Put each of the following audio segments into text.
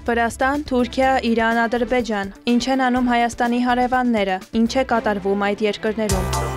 Վրաստան, Թուրքիա, Իրան, Ադրբեջան։ Ինչ են անում Հայաստանի հարևանները, ինչ է կատարվում այդ երկրներում։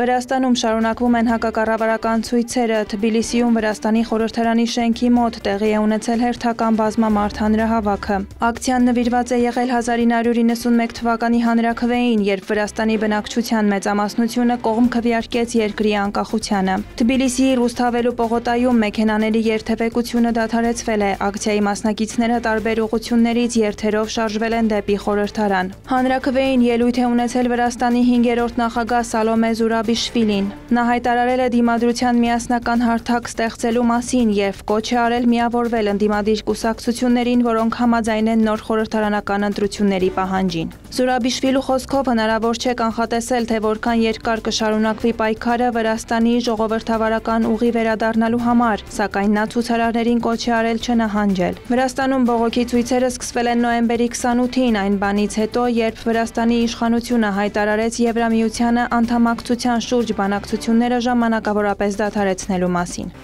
Վրաստանում շարունակվում են հակակառավարական ցույցերը։ Թբիլիսիում Վրաստանի խորհրդարանի շենքի մոտ տեղի է ունեցել հերթական բազմամարդ հանրահավաքը։ Ակցիան նվիրված է եղել 1991 թվականի հանրաքվեին, երբ Վրաստանի բնակչության մեծամասնությունը կողմ քվեարկեց երկրի անկախությանը։ Թբիլիսիի Ռուսթավելու պողոտայում մեքենաների երթևեկությունը դադարեցվել է։ Ակցիայի մասնակիցները տարբեր ուղղություններից երթերով շարժվել են դեպի խորհրդարան։ Հանրաքվեին ելույթ է ունեցել Վրաստանի 5-րդ նախագահ Սալոմե Զուրաբիշվիլին։ Նա հայտարարել է դիմադրության միասնական հարթակ ստեղծելու մասին և կոչ է արել միավորվել ընդդիմադիր կուսակցություններին, որոնք համաձայն են նոր խորհրդարանական ընտրությունների պահանջին։ Զուրաբիշվիլու խոսքով հնարավոր չէ կանխատեսել, թե որքան երկար կշարունակվի պայքարը Վրաստանի ժողովրդավարական ուղի վերադառնալու համար, սակայն նա ցուցարարներին կոչ է արել չնահանջել։ Վրաստանում բողոքի ցույցերը սկսվել են նոյեմբերի 28-ին, այն բանից հետո, երբ Վրաստանի իշխանությունը հայտարարեց Եվրամիությանը անդամակցության շուրջ բանակցությունները ժամանակավորապես դադարեցնելու մասին։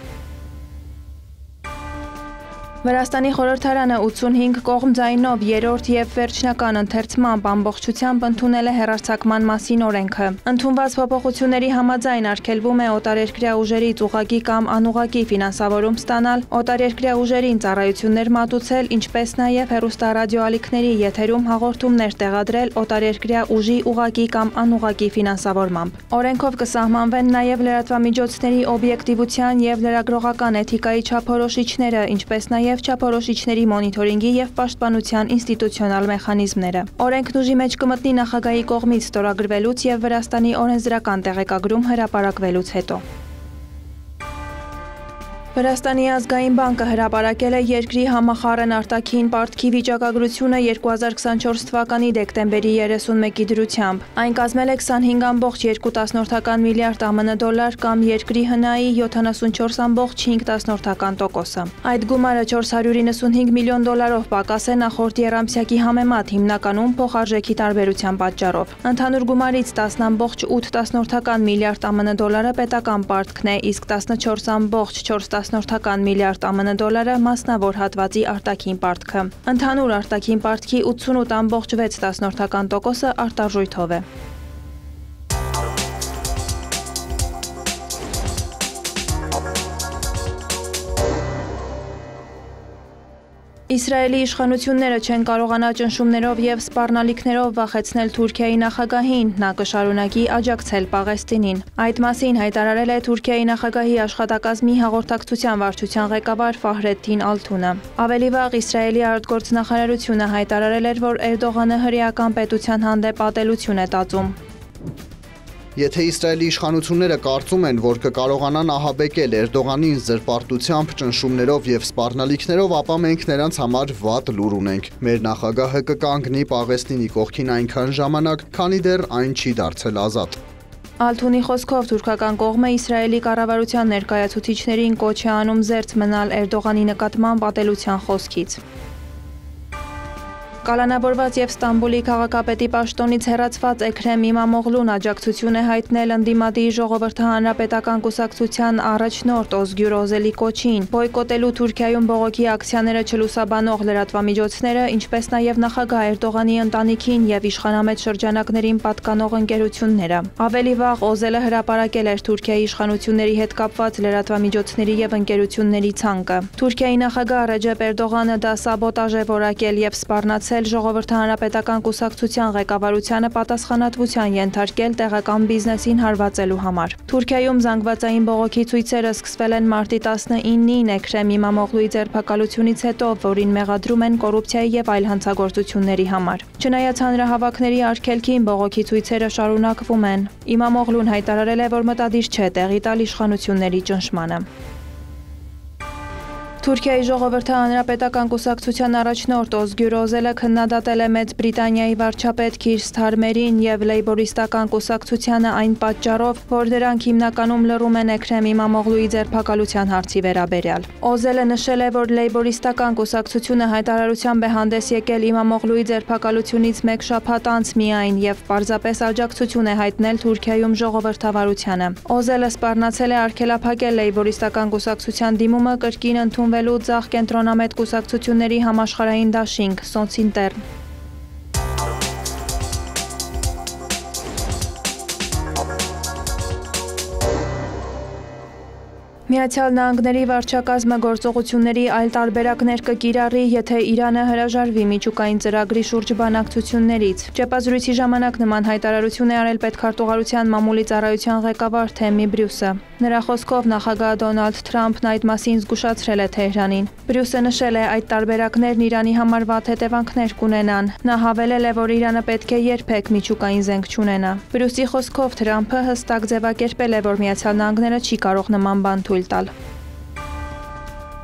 Վրաստանի խորհրդարանը 85 կողմ ձայնով երրորդ և վերջնական ընթերցմամբ ամբողջությամբ ընդունել է հեռարձակման մասին օրենքը։ Ընդունված փոփոխությունների համաձայն արգելվում է օտարերկրյա ուժերից ուղղակի կամ անուղղակի ֆինանսավորում ստանալ, օտարերկրյա ուժերին ծառայություններ մատուցել, ինչպես նաև հեռուստառադիոալիքների եթերում հաղորդումներ տեղադրել օտարերկրյա ուժի ուղղակի կամ անուղղակի ֆինանսավորմամբ։ Օրենքով կսահմանվեն նաև լրատվամիջոցների օբյեկտիվության և լրագրողական էթիկայի չափորոշիչները, ինչպես նաև չափորոշիչների մոնիթորինգի և պաշտպանության ինստիտուցիոնալ մեխանիզմները։ Օրենքն ուժի մեջ կմտնի նախագահի կողմից ստորագրվելուց և Վրաստանի օրենսդրական տեղեկագրում հրապարակվելուց հետո։ Վրաստանի ազգային բանկը հրապարակել է երկրի համախառն արտաքին պարտքի վիճակագրությունը 2024 թվականի դեկտեմբերի 31-ի դրությամբ։ Այն կազմել է 25,2 միլիարդ ԱՄՆ դոլար կամ երկրի ՀՆԱ-ի 74,5%։ Այդ գումարը 495 միլիոն դոլարով պակաս է նախորդ եռամսյակի համեմատ, հիմնականում փոխարժեքի տարբերության պատճառով։ Ընդհանուր գումարից 10,8 միլիարդ ԱՄՆ դոլարը պետական պարտքն է, իսկ 14,4 միլիարդ ԱՄՆ դոլարը մասնավոր հատվածի արտաքին պարտքը։ Ընդհանուր արտաքին պարտքի 88,6% արտարժույթով է։ Իսրայելի իշխանությունները չեն կարողանա ճնշումներով և սպառնալիքներով վախեցնել Թուրքիայի նախագահին, նա կշարունակի աջակցել Պաղեստինին։ Այդ մասին հայտարարել է Թուրքիայի նախագահի աշխատակազմի հաղորդակցության վարչության ղեկավար Ֆահրեդդին Ալթունը։ Ավելի վաղ Իսրայելի արտգործնախարարությունը հայտարարել էր, որ Էրդողանը հրեական պետության հանդեպ ատելություն է տածում։ Եթե Իսրայելի իշխանությունները կարծում են, որ կկարողանան ահաբեկել Էրդողանին զրպարտությամբ, ճնշումներով և սպառնալիքներով, ապա մենք նրանց համար վատ լուր ունենք։ Մեր նախագահը կկանգնի Պաղեստինի կողքին այնքան ժամանակ, քանի դեռ այն չի դարձել ազատ։ Ալթունի խոսքով թուրքական կողմը Իսրայելի կառավարության ներկայացուցիչներին կոչ է անում զերծ մնալ Էրդողանի նկատմամբ ատելության խոսքից։ Կալանավորված և Ստամբուլի քաղաքապետի պաշտոնից հեռացված Էքրեմ Իմամօղլուն աջակցություն է հայտնել ընդդիմադիր ժողովրդահանրապետական կուսակցության առաջնորդ Օզգյուր Օզելի կոչին, բոյկոտելու Թուրքիայում բողոքի ակցիաները չլուսաբանող լրատվամիջոցները, ինչպես նաև նախագահ Էրդողանի ընտանիքին և իշխանամետ շրջանակներին պատկանող ընկերությունները։ Ավելի վաղ Օզելը հրապարակել էր Թուրքիայի իշխանությունների հետ կապված լրատվամիջոցների և ընկերությունների ցանկը։ Թուրքիայի նախագահ Ռեջեփ Էրդողանը դա սաբոտաժ է որակել և սպառնացել ժողովրդահանրապետական կուսակցության ղեկավարությանը պատասխանատվության ենթարկել տեղական բիզնեսին հարվածելու համար։ Թուրքիայում զանգվածային բողոքի ցույցերը սկսվել են մարտի 19-ին Էքրեմ Իմամօղլուի ձերբակալությունից հետո, որին մեղադրում են կոռուպցիայի և այլ հանցագործությունների համար։ Չնայած հանրահավաքների արգելքին, բողոքի ցույցերը շարունակվում են։ Իմամօղլուն հայտարարել է, որ մտադիր չէ տեղի տալ իշխանությունների ճնշմանը։ Թուրքիայի ժողովրդի հանրապետական կուսակցության առաջնորդ Օզգյուր Օզելը քննադատել է Մեծ Բրիտանիայի վարչապետ Քիր Սթարմերին և լեյբորիստական կուսակցությանը այն պատճառով, որ դրանք հիմնականում լռում են Էքրեմ Իմամօղլուի ձերբակալության հարցի վերաբերյալ։ Օզելը նշել է, որ լեյբորիստական կուսակցությունը հայտարարությամբ է հանդես եկել Իմամօղլուի ձերբակալությունից մեկ շաբաթ անց միայն և պարզապես աջակցություն է հայտնել Թուրքիայում ժողովրդավարությանը։ Օզելը սպառնացել է արգելափակել լեյբորիստական կուսակցության դիմումը կրկին ընդունվելու ձախ կենտրոնամետ կուսակցությունների համաշխարհային դաշինք Սոցինտերն։ Միացյալ Նահանգների վարչակազմը գործողությունների այլ տարբերակներ կկիրառի, եթե Իրանը հրաժարվի միջուկային ծրագրի շուրջ բանակցություններից։ Ճեպազրույցի ժամանակ նման հայտարարություն է արել պետքարտուղարության մամուլի ծառայության ղեկավար Թեմի Բրյուսը։ Նրա խոսքով նախագահ Դոնալդ Թրամփն այդ մասին զգուշացրել է Թեհրանին։ Բրյուսը նշել է, այդ տարբերակներն Իրանի համար վատ հետևանքներ կունենան։ Նա հավելել է, որ Իրանը պետք է երբեք միջուկային զենք չունենա։ Բրյուսի խոսքով Թրամփը հստակ ձևակերպել է, որ Միացյալ Նահանգները չի կարող նման բան թույլ տալ։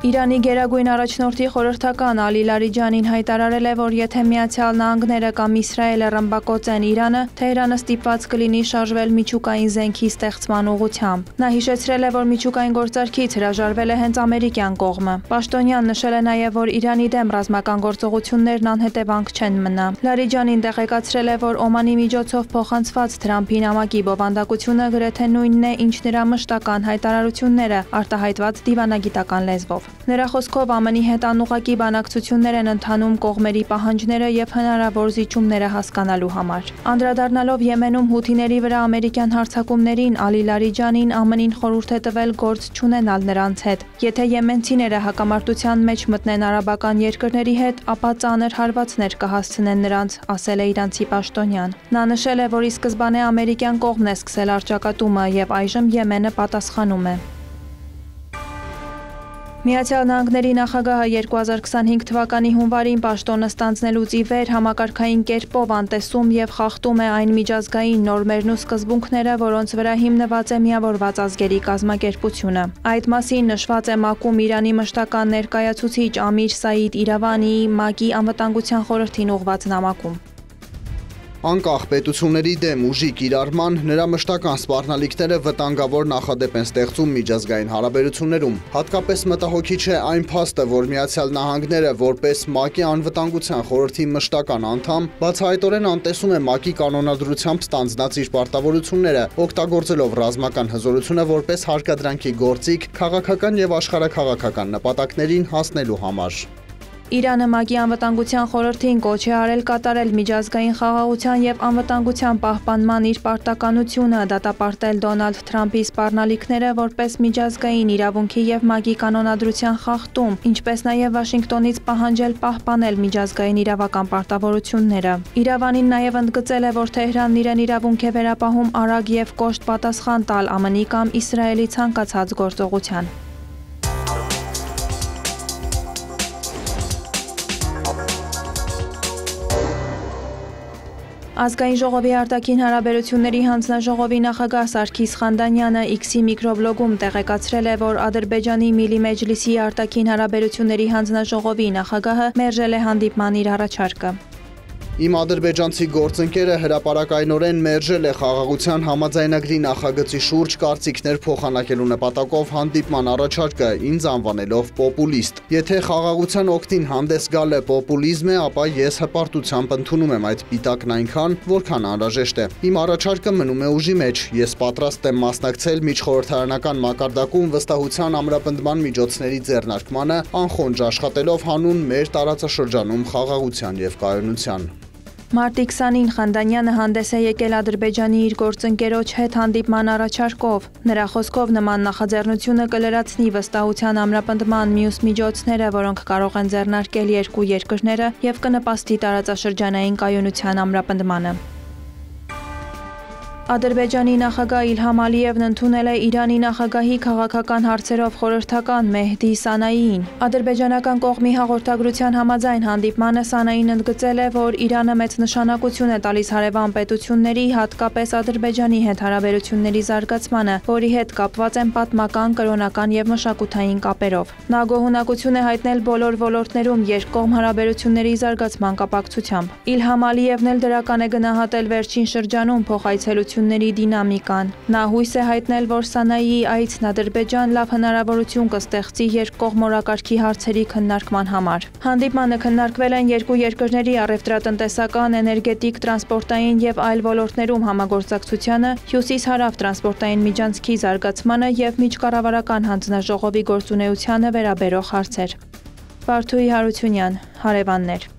Իրանի գերագույն առաջնորդի խորհրդական Ալի Լարիջանին հայտարարել է, որ եթե Միացյալ Նահանգները կամ Իսրայելը ռմբակոծեն Իրանը, Թեհրանը ստիպված կլինի շարժվել միջուկային զենքի ստեղծման ուղղությամբ։ Նա հիշեցրել է, որ միջուկային գործարքից հրաժարվել է հենց ամերիկյան կողմը։ Պաշտոնյան նշել է նաև, որ Իրանի դեմ ռազմական գործողություններն անհետևանք չեն մնա։ Լարիջանին տեղեկացրել է, որ Օմանի միջոցով փոխանցված Թրամփի նամակի բովանդակությունը գրեթե նույնն է, ինչ նրա մշտական հայտարարությունները, արտահայտված դիվանագիտական լեզվով։ Նրա խոսքով ԱՄՆ-ի հետ անուղղակի բանակցություններ են ընթանում կողմերի պահանջները և հնարավոր զիջումները հասկանալու համար։ Անդրադառնալով Եմենում հութիների վրա ամերիկյան հարձակումներին, Ալի Լարիջանին ԱՄՆ-ին խորհուրդ է տվել գործ չունենալ նրանց հետ։ Եթե եմենցիները հակամարտության մեջ մտնեն արաբական երկրների հետ, ապա ծանր հարվածներ կհասցնեն նրանց, ասել է իրանցի պաշտոնյան։ Նա նշել է, որ ի սկզբանե ամերիկյան կողմն է սկսել առճակատումը և այժմ Եմենը պատասխանում է։ Միացյալ Նահանգների նախագահը 2025 թվականի հունվարին պաշտոնը ստանձնելուց ի վեր համակարգային կերպով անտեսում և խախտում է այն միջազգային նորմերն ու սկզբունքները, որոնց վրա հիմնված է Միավորված ազգերի կազմակերպությունը։ Այդ մասին նշված է ՄԱԿ-ում Իրանի մշտական ներկայացուցիչ Ամիր Սաիդ Իրավանիի ՄԱԿ-ի անվտանգության խորհրդին ուղղված նամակում։ Անկախ պետությունների դեմ ուժի կիրառման, նրա մշտական սպառնալիքները վտանգավոր նախադեպ են ստեղծում միջազգային հարաբերություններում։ Հատկապես մտահոգիչ է այն փաստը, որ Միացյալ Նահանգները որպես ՄԱԿ-ի անվտանգության խորհրդի մշտական անդամ, բացահայտորեն անտեսում է ՄԱԿ-ի կանոնադրությամբ ստանձնած իր պարտավորությունները, օգտագործելով ռազմական հզորությունը որպես հարկադրանքի գործիք քաղաքական և աշխարհաքաղաքական նպատակներին հասնելու համար։ Իրանը ՄԱԿ-ի անվտանգության խորհրդին կոչ է արել կատարել միջազգային խաղաղության և անվտանգության պահպանման իր պարտականությունը, դատապարտել Դոնալդ Թրամփի սպառնալիքները որպես միջազգային իրավունքի և ՄԱԿ-ի կանոնադրության խախտում, ինչպես նաև Վաշինգտոնից պահանջել պահպանել միջազգային իրավական պարտավորությունները։ Իրավանին նաև ընդգծել է, որ Թեհրանն իրեն իրավունք է վերապահում արագ և կոշտ պատասխան տալ ԱՄՆ-ի կամ Իսրայելի ցանկացած գործողության։ Ազգային ժողովի արտաքին հարաբերությունների հանձնաժողովի նախագահ Սարգիս Խանդանյանը X-ի միկրոբլոգում տեղեկացրել է, որ Ադրբեջանի Միլի Մեջլիսի արտաքին հարաբերությունների հանձնաժողովի նախագահը մերժել է հանդիպման իր առաջարկը։ Իմ ադրբեջանցի գործընկերը հրապարակայնորեն մերժել է խաղաղության համաձայնագրի նախագծի շուրջ կարծիքներ փոխանակելու նպատակով հանդիպման առաջարկը, ինձ անվանելով պոպուլիստ։ Եթե խաղաղության օգտին հանդես գալը պոպուլիզմ է, ապա ես հպարտությամբ ընդունում եմ այդ պիտակն այնքան, որքան անհրաժեշտ է։ Իմ առաջարկը մնում է ուժի մեջ։ Ես պատրաստ եմ մասնակցել միջխորհրդարանական մակարդակում վստահության ամրապնդման միջոցների ձեռնարկմանը, անխոնջ աշխատելով հանուն մեր տարածաշրջանում խաղաղության և կայունության։ Մարտի 20-ին Խանդանյանը հանդես է եկել Ադրբեջանի իր գործընկերոջ հետ հանդիպման առաջարկով։ Նրա խոսքով նման նախաձեռնությունը կլրացնի վստահության ամրապնդման մյուս միջոցները, որոնք կարող են ձեռնարկել երկու երկրները և կնպաստի տարածաշրջանային կայունության ամրապնդմանը։ Ադրբեջանի նախագահ Իլհամ Ալիևն ընդունել է Իրանի նախագահի քաղաքական հարցերով խորհրդական Մեհդի Սանայիին։ Ադրբեջանական կողմի հաղորդագրության համաձայն հանդիպմանը Սանային ընդգծել է, որ Իրանը մեծ նշանակություն է տալիս հարևան պետությունների, հատկապես Ադրբեջանի հետ հարաբերությունների զարգացմանը, որի հետ կապված են պատմական, կրոնական եւ մշակութային կապերով։ Նա գոհունակություն է հայտնել բոլոր ոլորտներում երկկողմ հարաբերությունների զարգացման կապակցությամբ։ Իլհամ Ալիևն էլ դրական է գնահատել վերջին շրջանում փոխայցելությունների դինամիկան։ Նա հույս է հայտնել, որ Սանայիի այցն Ադրբեջան լավ հնարավորություն կստեղծի երկկողմ օրակարգի հարցերի քննարկման համար։ Հանդիպմանը քննարկվել են երկու երկրների առևտրատնտեսական, էներգետիկ, տրանսպորտային եւ այլ ոլորտներում համագործակցությանը, հյուսիս-հարավ տրանսպորտային միջանցքի զարգացմանը եւ միջկառավարական հանձնաժողովի գործունեությանը վերաբերող հարցեր։ Վարդուհի Հարությունյան, Հարևաններ։